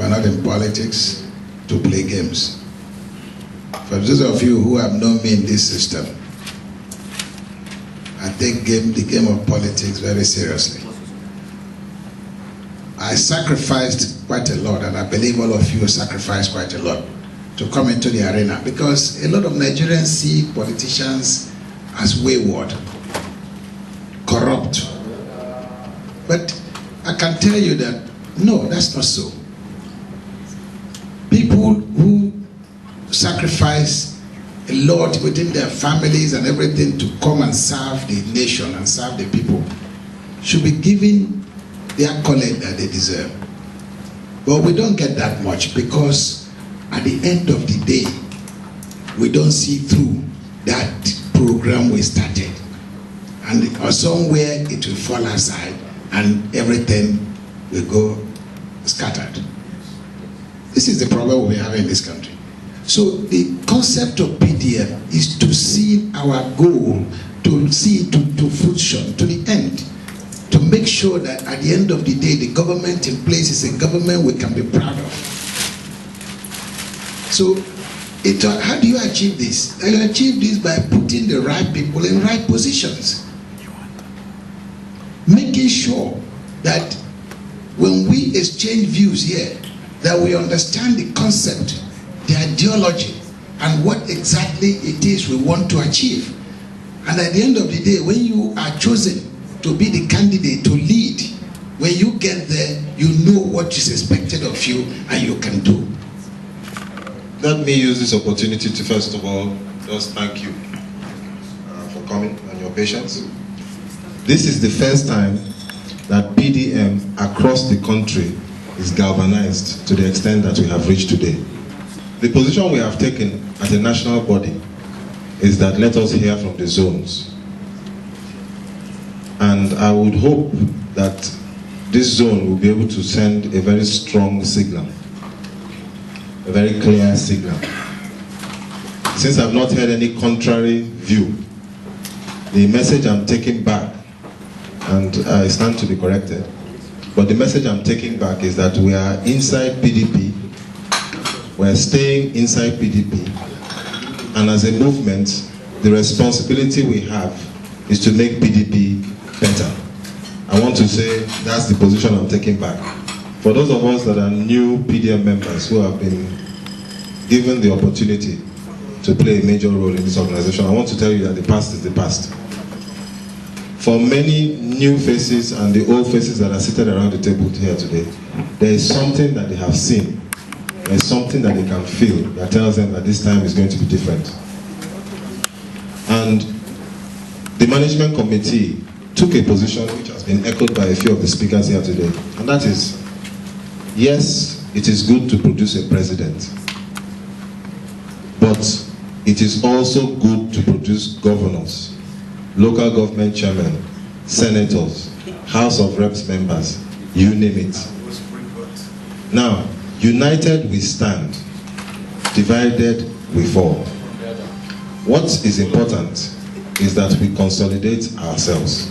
We're not in politics to play games. For those of you who have known me in this system, I take the game of politics very seriously. I sacrificed quite a lot, and I believe all of you sacrificed quite a lot to come into the arena, because a lot of Nigerians see politicians as wayward, corrupt. But I can tell you that, no, that's not so. People who sacrifice a lot within their families and everything to come and serve the nation and serve the people should be given the accolade that they deserve. But we don't get that much, because at the end of the day, we don't see through that program we started. And somewhere it will fall aside and everything will go scattered. This is the problem we have in this country. So the concept of PDM is to see our goal, to see it to fruition, to the end, to make sure that at the end of the day, the government in place is a government we can be proud of. So how do you achieve this? You achieve this by putting the right people in right positions. Making sure that when we exchange views here, that we understand the concept, the ideology, and what exactly it is we want to achieve. And at the end of the day, when you are chosen to be the candidate to lead, when you get there, you know what is expected of you and you can do. Let me use this opportunity to first of all just thank you for coming and your patience. This is the first time that PDM across the country is galvanized to the extent that we have reached today. The position we have taken as a national body is that let us hear from the zones. And I would hope that this zone will be able to send a very strong signal, a very clear signal. Since I've not heard any contrary view, the message I'm taking back, and I stand to be corrected, but the message I'm taking back is that we are inside PDP, we're staying inside PDP, and as a movement, the responsibility we have is to make PDP better. I want to say that's the position I'm taking back. For those of us that are new PDM members who have been given the opportunity to play a major role in this organization, I want to tell you that the past is the past. For many new faces and the old faces that are seated around the table here today, there is something that they have seen. There is something that they can feel that tells them that this time is going to be different. And the management committee took a position which has been echoed by a few of the speakers here today, and that is, yes, it is good to produce a president, but it is also good to produce governors, local government chairmen, senators, House of Reps members, you name it. Now, united we stand, divided we fall. What is important is that we consolidate ourselves.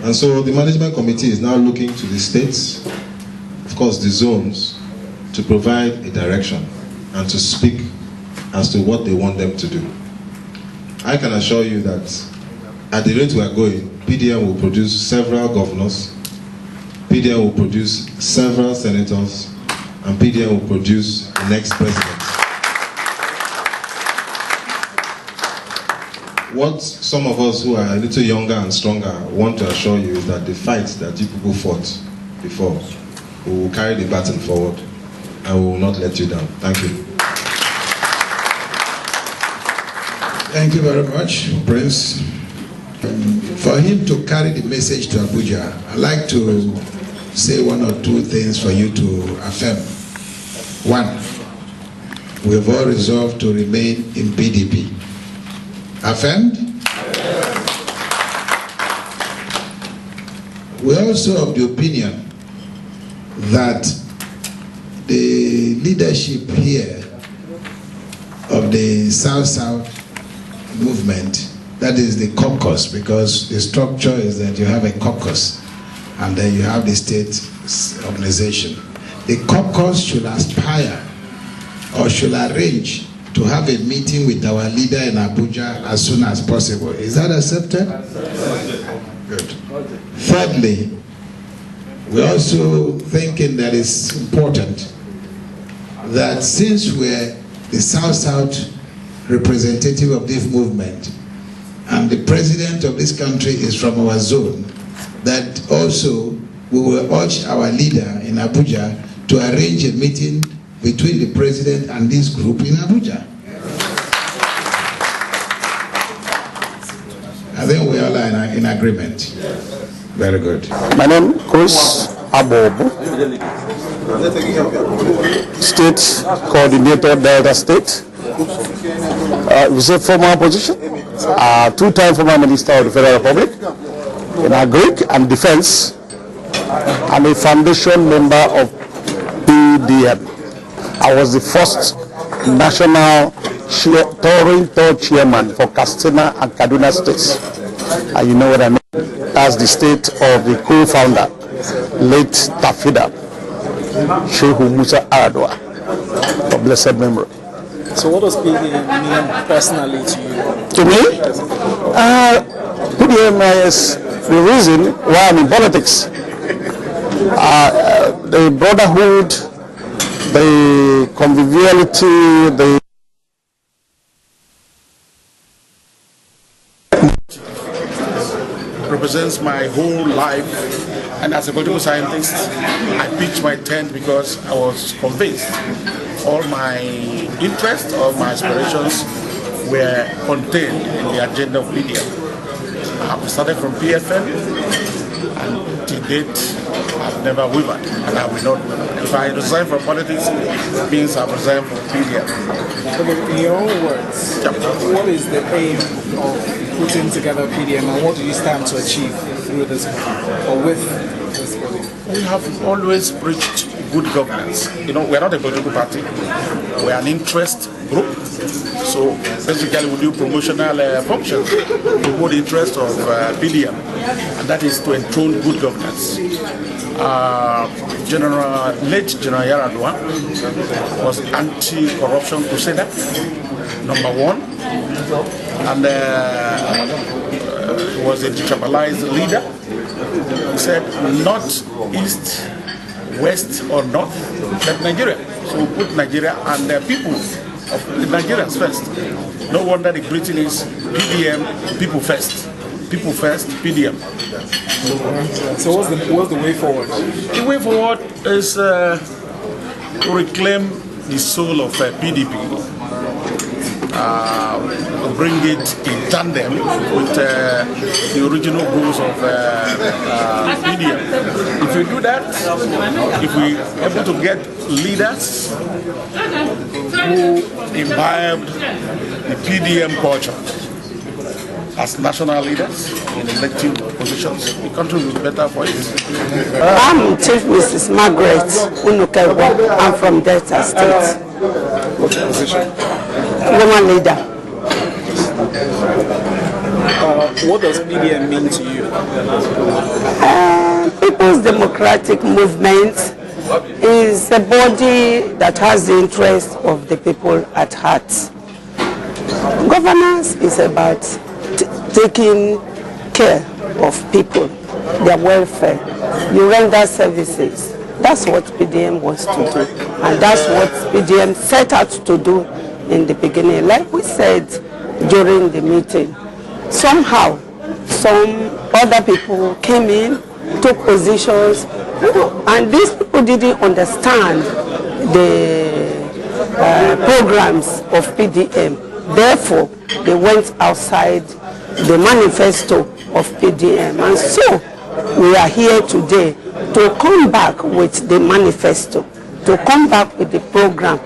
And so the management committee is now looking to the states, of course the zones, to provide a direction and to speak as to what they want them to do. I can assure you that at the rate we are going, PDM will produce several governors, PDM will produce several senators, and PDM will produce the next president. What some of us who are a little younger and stronger want to assure you is that the fight that you people fought before, we will carry the baton forward and we will not let you down. Thank you. Thank you very much, Prince. For him to carry the message to Abuja, I'd like to say one or two things for you to affirm. One, we've all resolved to remain in PDP. Affirmed? We're also of the opinion that the leadership here of the South-South movement, that is the caucus, because the structure is that you have a caucus and then you have the state organization. the caucus should aspire or should arrange to have a meeting with our leader in Abuja as soon as possible. Is that accepted? Good. Thirdly, we're also thinking that it's important that since we're the South-South representative of this movement and the president of this country is from our zone, that also we will urge our leader in Abuja to arrange a meeting between the president and this group in Abuja. I think we all are in agreement. Very good. My name is Chris Abobo, State Coordinator, Delta State. Was a former position, two-time former Minister of the Federal Republic in Agric and Defense, and a foundation member of PDM. I was the first national touring tour chairman for Katsina and Kaduna states. And you know what I mean? That's the state of the co-founder, late Tafida, Shehu Musa Aradwa, for blessed memory. So what does PDM mean personally to you? To me? PDM is the reason why I'm in politics. The brotherhood, the conviviality, the represents my whole life, and as a political scientist I pitched my tent because I was convinced all my interests, all my aspirations were contained in the agenda of PDM. I've started from PFN and to date I've never wavered and I will not waver. If I resign from politics, it means I've resigned from PDM. Okay, in your own words, what is the aim of putting together PDM and what do you stand to achieve through this or with this body? We have always preached good governance. You know, we're not a political party, we're an interest group. So basically we do promotional functions to promote the interest of PDM, and that is to enthrone good governance. Late General Yaradua was anti-corruption crusader, number one, and was a detribalized leader. He said, not east, west or north, but Nigeria. So we put Nigeria and the people of the Nigerians first. No wonder the greeting is PDM, people first. People first, PDM. So what's the way forward? The way forward is to reclaim the soul of PDP, bring it in tandem with the original goals of PDM. If we do that, if we are able to get leaders who imbibe the PDM culture as national leaders in elective positions, the country will be better for it. I'm Chief Mrs. Margaret Unukewa. I'm from Delta State. What's your position? Woman leader. What does PDM mean to you? People's Democratic Movement is a body that has the interest of the people at heart. Governance is about taking care of people, their welfare. You render services. That's what PDM wants to do. And that's what PDM set out to do in the beginning. Like we said during the meeting, somehow some other people came in, took positions, and these people didn't understand the programs of PDM. Therefore, they went outside the manifesto of PDM. And so we are here today to come back with the manifesto, to come back with the program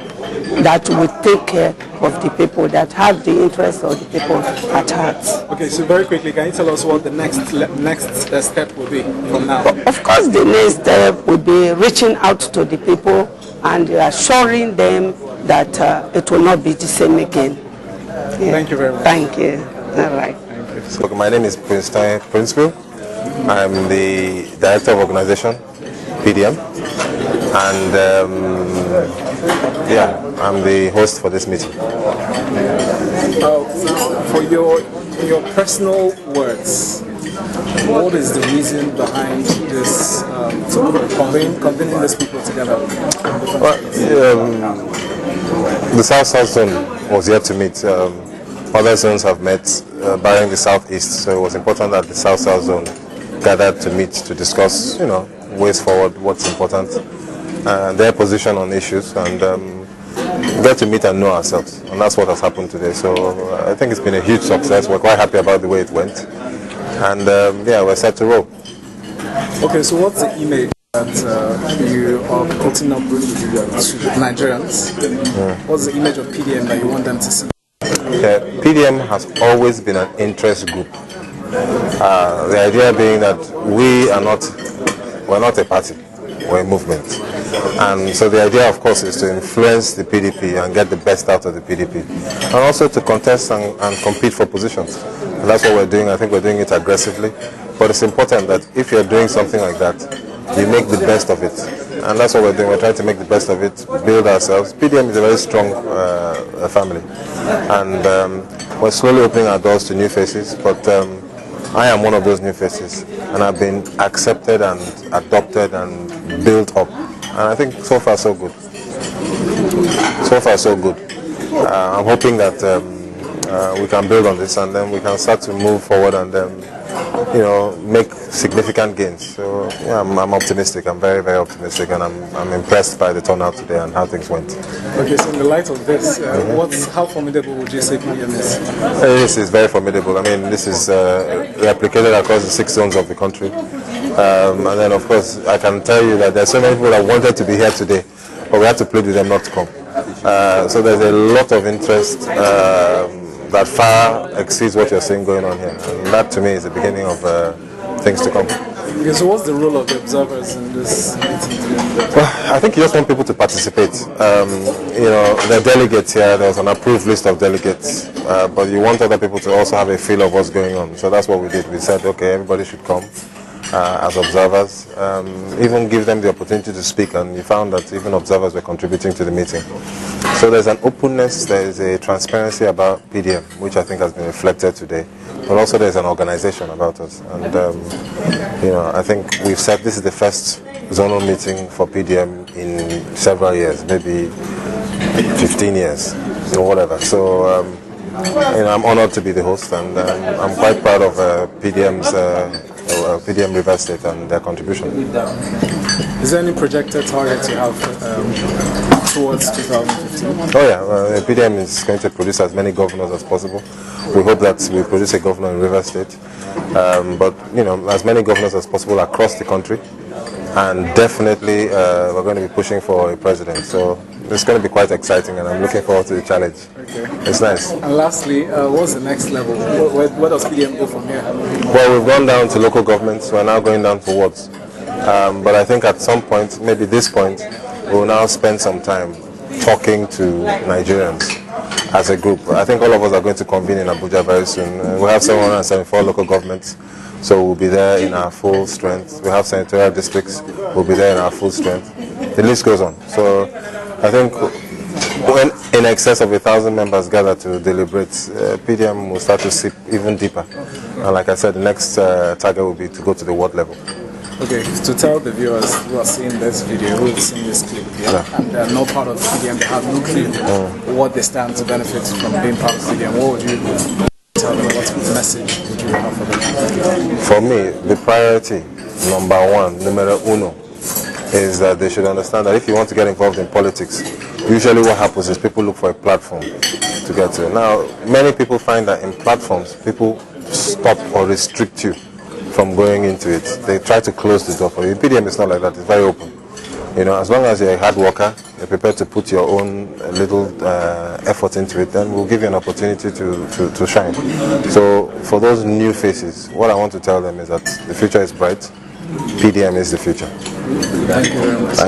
that will take care of the people, that have the interest of the people at heart. Okay, so very quickly, can you tell us what the next step will be from now? Of course, the next step will be reaching out to the people and assuring them that it will not be the same again. Yeah. Thank you very much. Thank you. All right. So my name is Prince Ty Principal. I'm the Director of Organization, PDM. And yeah, I'm the host for this meeting. For your personal words, what is the reason behind this convening these people together? Well, the South Zone was yet to meet. Other zones have met, barring the Southeast. So it was important that the South Zone gathered to meet to discuss, ways forward, what's important, their position on issues, and get to meet and know ourselves. And that's what has happened today. So I think it's been a huge success. We're quite happy about the way it went. And yeah, we're set to roll. Okay, so what's the image that you are putting up to Nigerians? What's the image of PDM that you want them to see? PDM has always been an interest group. The idea being that we're not a party, we're a movement. And so the idea, of course, is to influence the PDP and get the best out of the PDP. And also to contest and compete for positions. And that's what we're doing. I think we're doing it aggressively. But it's important that if you're doing something like that, you make the best of it. And that's what we're doing. We're trying to make the best of it, build ourselves. PDM is a very strong family. And we're slowly opening our doors to new faces. But I am one of those new faces. And I've been accepted and adopted and built up. And I think so far so good. So far so good. I'm hoping that we can build on this and then we can start to move forward and make significant gains. So yeah, I'm optimistic. I'm very, very optimistic, and I'm impressed by the turnout today and how things went. Okay, so in the light of this, how formidable would you say PDM is? This is very formidable. I mean, this is replicated across the 6 zones of the country. And then, of course, I can tell you that there's so many people that wanted to be here today, but we had to plead with them not to come. So there's a lot of interest that far exceeds what you're seeing going on here. And that, to me, is the beginning of things to come. Okay, so what's the role of the observers in this meeting? Well, I think you just want people to participate. There are delegates here. There's an approved list of delegates, but you want other people to also have a feel of what's going on. So that's what we did. We said, okay, everybody should come as observers, even give them the opportunity to speak, and you found that even observers were contributing to the meeting. So there's an openness, there's a transparency about PDM, which I think has been reflected today, but also there's an organization about us. And I think we've said this is the first zonal meeting for PDM in several years, maybe 15 years or whatever. So I'm honored to be the host, and I'm quite proud of PDM's PDM River State and their contribution. Is there any projected target you have towards 2015? Oh yeah, PDM is going to produce as many governors as possible. We hope that we produce a governor in River State, but as many governors as possible across the country, and definitely we're going to be pushing for a president. So it's going to be quite exciting, and I'm looking forward to the challenge. Okay. It's nice. And lastly, what's the next level? Where does PDM go from here? Well, we've gone down to local governments. We're now going down to wards. But I think at some point, maybe this point, we'll now spend some time talking to Nigerians as a group. I think all of us are going to convene in Abuja very soon. We have 774 local governments, so we'll be there in our full strength. We have senatorial districts, we'll be there in our full strength. The list goes on. So I think when in excess of 1,000 members gather to deliberate, PDM will start to sip even deeper. And like I said, the next target will be to go to the ward level. Okay, to tell the viewers who are seeing this video, who are seeing this clip here, and they are not part of PDM, they have no clue what they stand to benefit from being part of PDM, what would you tell them? What message would you offer them? For me, the priority, numero uno, is that they should understand that if you want to get involved in politics, usually what happens is people look for a platform to get to. Now, many people find that in platforms, people stop or restrict you from going into it. They try to close the door for you. PDM is not like that. It's very open. As long as you're a hard worker, you're prepared to put your own little effort into it, then we'll give you an opportunity to shine. So for those new faces, what I want to tell them is that the future is bright. PDM is the future. Thank you very much.